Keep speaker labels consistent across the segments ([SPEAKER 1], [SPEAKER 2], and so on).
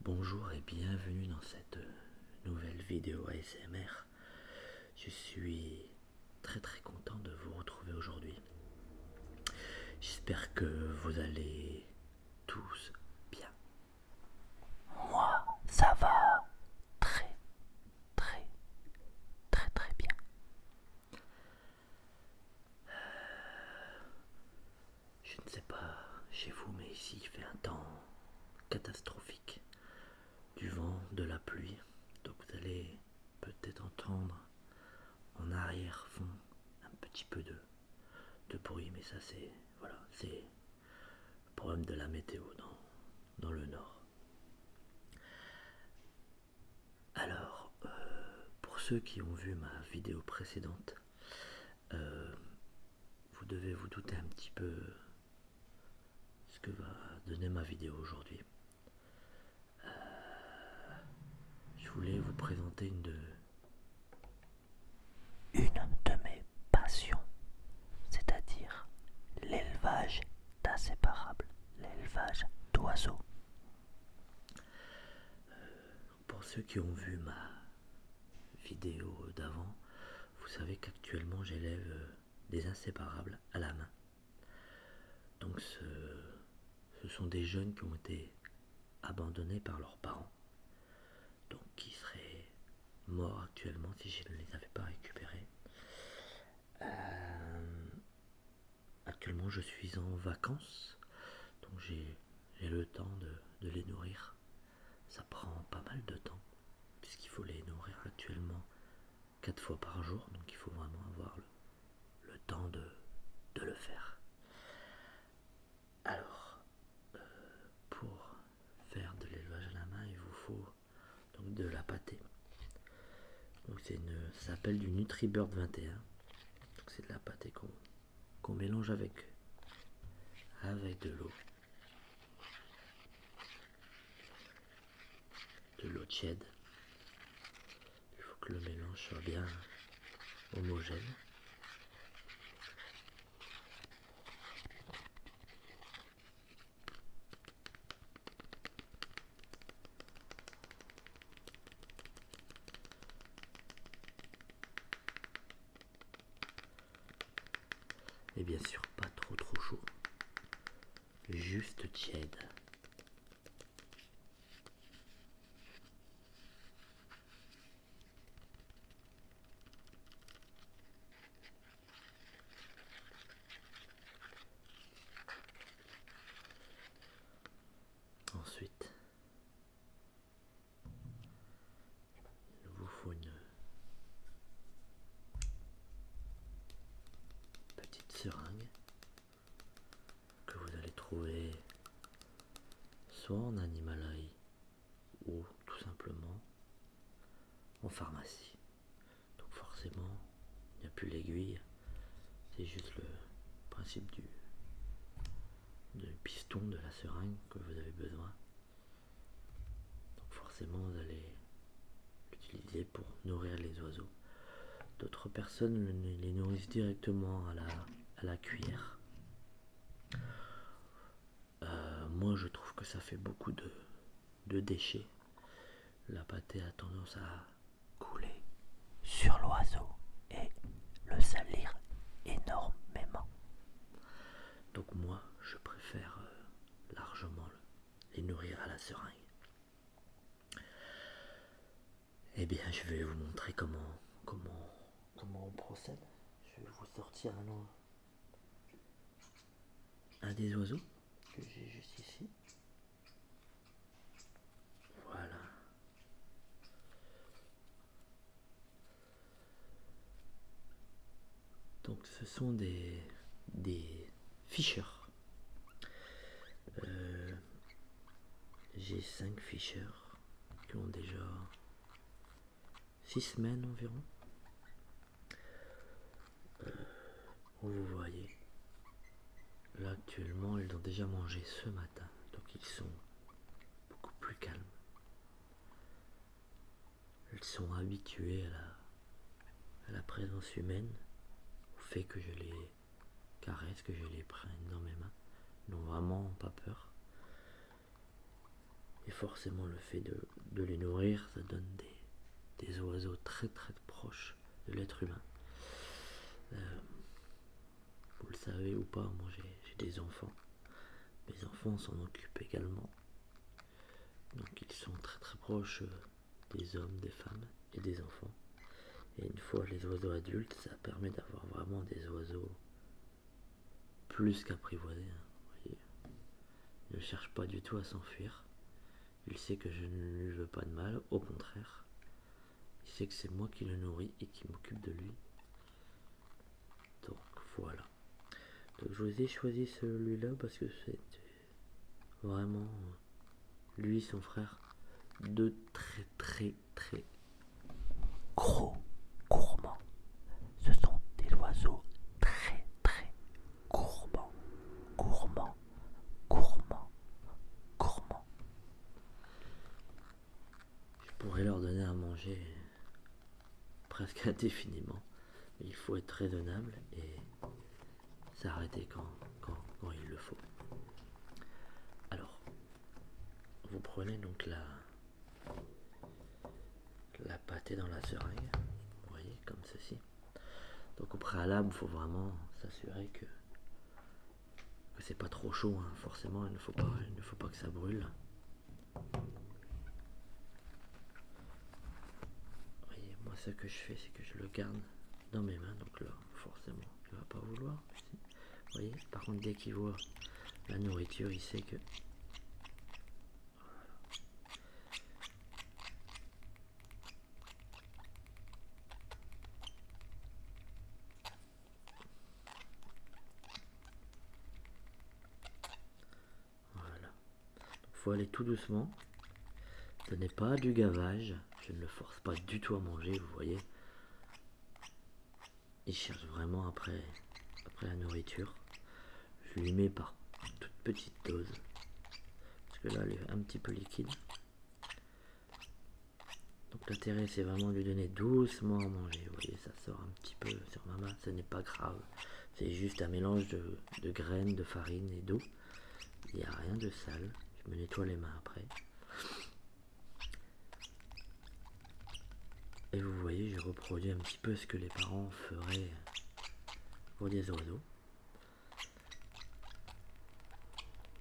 [SPEAKER 1] Bonjour et bienvenue dans cette nouvelle vidéo ASMR. Je suis très content de vous retrouver aujourd'hui. J'espère que vous allez tous bien.
[SPEAKER 2] Moi, ça va très bien.
[SPEAKER 1] Je ne sais pas chez vous, mais ici il fait un temps catastrophique. Du vent, de la pluie. Donc vous allez peut-être entendre en arrière-fond un petit peu de bruit, mais ça c'est le problème de la météo dans le nord. Alors, pour ceux qui ont vu ma vidéo précédente, vous devez vous douter un petit peu ce que va donner ma vidéo aujourd'hui. Je voulais vous présenter
[SPEAKER 2] Une de mes passions, c'est-à-dire l'élevage d'inséparables, l'élevage d'oiseaux.
[SPEAKER 1] Pour ceux qui ont vu ma vidéo d'avant, vous savez qu'actuellement j'élève des inséparables à la main. Donc ce sont des jeunes qui ont été abandonnés par leurs parents, donc qui seraient morts actuellement si je ne les avais pas récupérés. Actuellement je suis en vacances, donc j'ai le temps de les nourrir. Ça prend pas mal de temps, puisqu'il faut les nourrir actuellement 4 fois par jour, donc il faut vraiment avoir le temps de le faire. Alors, pour faire de l'élevage à la main, il vous faut donc de la pâtée. Donc ça s'appelle du NutriBird 21. Donc c'est de la pâtée qu'on mélange avec de l'eau tiède. Il faut que le mélange soit bien homogène. Et bien sûr pas trop chaud, juste tiède. Ensuite, il vous faut une petite seringue que vous allez trouver soit en animalerie ou tout simplement en pharmacie. Donc forcément, il n'y a plus l'aiguille, c'est juste le principe du piston de la seringue que vous avez besoin. Donc forcément, vous allez l'utiliser pour nourrir les oiseaux. D'autres personnes les nourrissent directement à la cuillère. Moi, je trouve que ça fait beaucoup de déchets. La pâtée a tendance à
[SPEAKER 2] Couler sur l'oiseau et le salir énormément.
[SPEAKER 1] Donc moi, je préfère largement les nourrir à la seringue. Eh bien, je vais vous montrer comment on procède. Je vais vous sortir un des oiseaux que j'ai juste ici. Voilà. Donc ce sont des ficheurs. J'ai 5 ficheurs qui ont déjà 6 semaines environ. Vous voyez, là actuellement ils ont déjà mangé ce matin, donc ils sont beaucoup plus calmes. Ils sont habitués à la présence humaine, au fait que je les caresse, que je les prenne dans mes mains. Ils n'ont vraiment pas peur. Et forcément le fait de les nourrir, ça donne des oiseaux très très proches de l'être humain. Vous le savez ou pas, moi j'ai des enfants. Mes enfants s'en occupent également. Donc ils sont très très proches des hommes, des femmes et des enfants. Et une fois les oiseaux adultes, ça permet d'avoir vraiment des oiseaux plus qu'apprivoisés. Voyez. Il ne cherche pas du tout à s'enfuir. Il sait que je ne lui veux pas de mal, au contraire. Il sait que c'est moi qui le nourris et qui m'occupe de lui. Donc voilà. Donc je vous ai choisi celui-là parce que c'est vraiment lui, son frère, deux très très très
[SPEAKER 2] Gros gourmands. Ce sont des oiseaux très très gourmands. Gourmands, gourmands, gourmands.
[SPEAKER 1] Je pourrais leur donner à manger presque indéfiniment. Mais il faut être raisonnable et s'arrêter quand il le faut. Alors, vous prenez donc la pâtée dans la seringue, vous voyez, comme ceci. Donc au préalable, il faut vraiment s'assurer que c'est pas trop chaud, hein. Forcément, il ne faut pas que ça brûle. Vous voyez, moi ce que je fais, c'est que je le garde dans mes mains, donc là, forcément, il va pas vouloir. Vous voyez, par contre, dès qu'il voit la nourriture, il sait que voilà. Il faut aller tout doucement. Ce n'est pas du gavage. Je ne le force pas du tout à manger, vous voyez. Il cherche vraiment après la nourriture. Je lui mets par toute petite dose. Parce que là, elle est un petit peu liquide. Donc l'intérêt, c'est vraiment de lui donner doucement à manger. Vous voyez, ça sort un petit peu sur ma main. Ce n'est pas grave. C'est juste un mélange de graines, de farine et d'eau. Il n'y a rien de sale. Je me nettoie les mains après. Et vous voyez, je reproduis un petit peu ce que les parents feraient pour des oiseaux.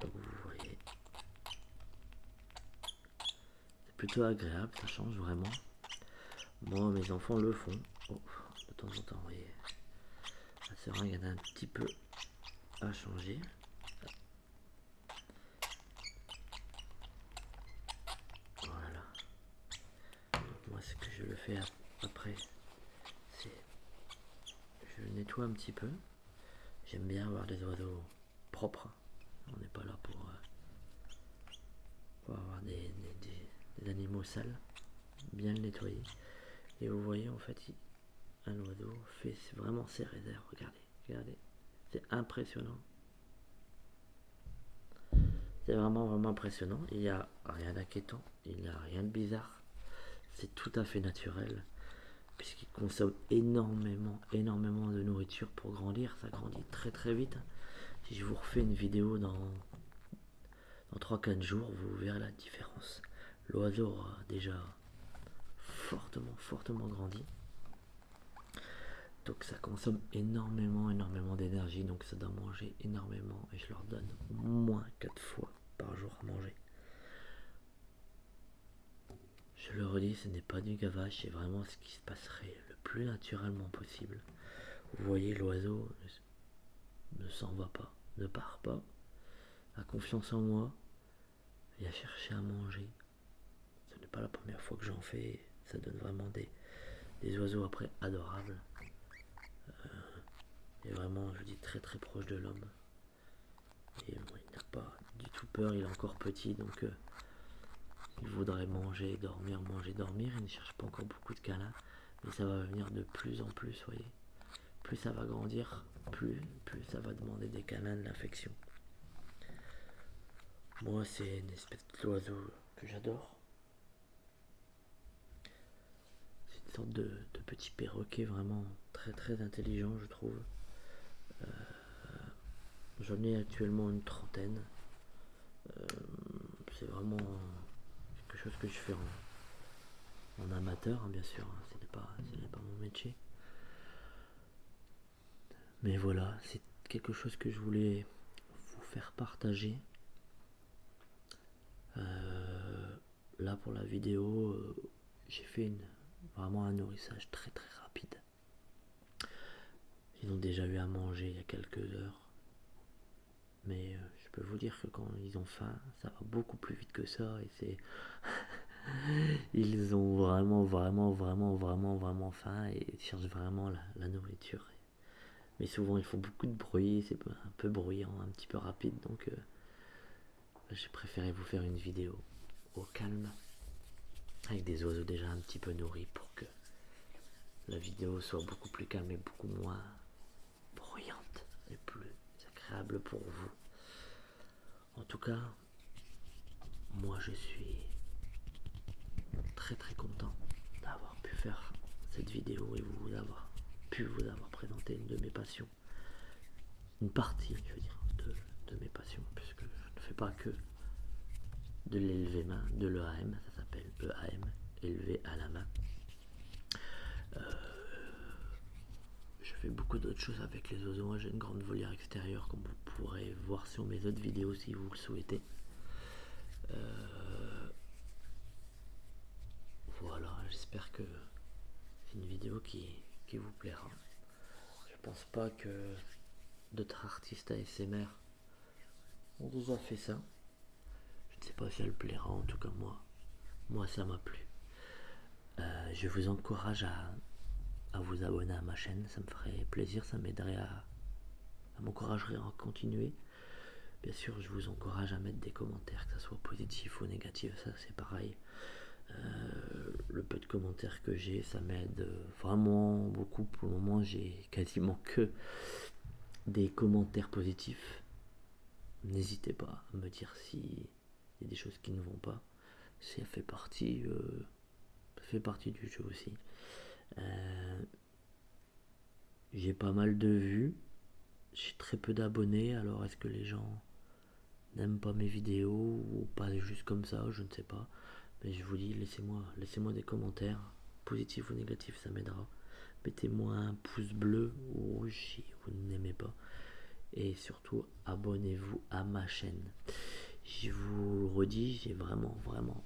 [SPEAKER 1] Donc vous voyez, c'est plutôt agréable, ça change vraiment. Moi, mes enfants le font. Oh, de temps en temps, vous voyez, la seringue elle a un petit peu à changer. Voilà. Donc moi, ce que je le fais après, c'est je nettoie un petit peu. J'aime bien avoir des oiseaux propres. On n'est pas là pour avoir des animaux sales. Bien le nettoyer. Et vous voyez, en fait, un oiseau fait vraiment ses réserves. Regardez, regardez. C'est impressionnant. C'est vraiment vraiment impressionnant. Il n'y a rien d'inquiétant. Il n'y a rien de bizarre. C'est tout à fait naturel. Puisqu'il consomme énormément de nourriture pour grandir. Ça grandit très très vite. Si je vous refais une vidéo dans 3-4 jours, vous verrez la différence. L'oiseau aura déjà fortement grandi. Donc ça consomme énormément d'énergie, donc ça doit manger énormément et je leur donne au moins 4 fois par jour à manger. Je le redis, ce n'est pas du gavage, c'est vraiment ce qui se passerait le plus naturellement possible. Vous voyez, l'oiseau ne s'en va pas, ne part pas, a confiance en moi, vient chercher à manger. Ce n'est pas la première fois que j'en fais, ça donne vraiment des oiseaux après adorables. Et vraiment, je dis très très proche de l'homme. Et bon, il n'a pas du tout peur, il est encore petit, donc il voudrait manger, dormir, il ne cherche pas encore beaucoup de câlins, mais ça va venir de plus en plus, voyez. Plus ça va grandir, plus ça va demander des câlins, de l'affection. Moi, c'est une espèce d'oiseau que j'adore. C'est une sorte de petit perroquet vraiment très très intelligent, je trouve. J'en ai actuellement une trentaine. C'est vraiment chose que je fais en amateur, hein, bien sûr, hein, ce n'est pas mon métier. Mais voilà, c'est quelque chose que je voulais vous faire partager. Là pour la vidéo, j'ai fait vraiment un nourrissage très très rapide. Ils ont déjà eu à manger il y a quelques heures. Mais je peux vous dire que quand ils ont faim, ça va beaucoup plus vite que ça. Et c'est ils ont vraiment faim et ils cherchent vraiment la nourriture. Mais souvent, il faut beaucoup de bruit, c'est un peu bruyant, un petit peu rapide. Donc, j'ai préféré vous faire une vidéo au calme, avec des oiseaux déjà un petit peu nourris pour que la vidéo soit beaucoup plus calme et beaucoup moins bruyante et plus agréable pour vous. En tout cas, moi je suis très très content d'avoir pu faire cette vidéo et vous avoir présenté une de mes passions. Une partie, je veux dire, de mes passions, puisque je ne fais pas que de l'élevé main, de l'EAM, ça s'appelle EAM, élevé à la main. Je fais beaucoup d'autres choses avec les oiseaux. Moi, j'ai une grande volière extérieure, comme vous pourrez voir sur mes autres vidéos si vous le souhaitez. Voilà, j'espère que c'est une vidéo qui vous plaira. Je pense pas que d'autres artistes ASMR ont déjà fait ça. Je ne sais pas si elle plaira, en tout cas moi ça m'a plu. Je vous encourage à vous abonner à ma chaîne, ça me ferait plaisir, ça m'aiderait m'encouragerait à continuer. Bien sûr, je vous encourage à mettre des commentaires, que ce soit positif ou négatif, ça c'est pareil. Le peu de commentaires que j'ai, ça m'aide vraiment beaucoup. Pour le moment, j'ai quasiment que des commentaires positifs. N'hésitez pas à me dire s'il y a des choses qui ne vont pas. Ça fait partie du jeu aussi. J'ai pas mal de vues. J'ai très peu d'abonnés. Alors est-ce que les gens n'aiment pas mes vidéos ou pas juste comme ça? Je ne sais pas. Mais je vous dis, laissez-moi des commentaires, positifs ou négatifs, ça m'aidera. Mettez-moi un pouce bleu ou rouge si vous n'aimez pas. Et surtout, abonnez-vous à ma chaîne. Je vous le redis, j'ai vraiment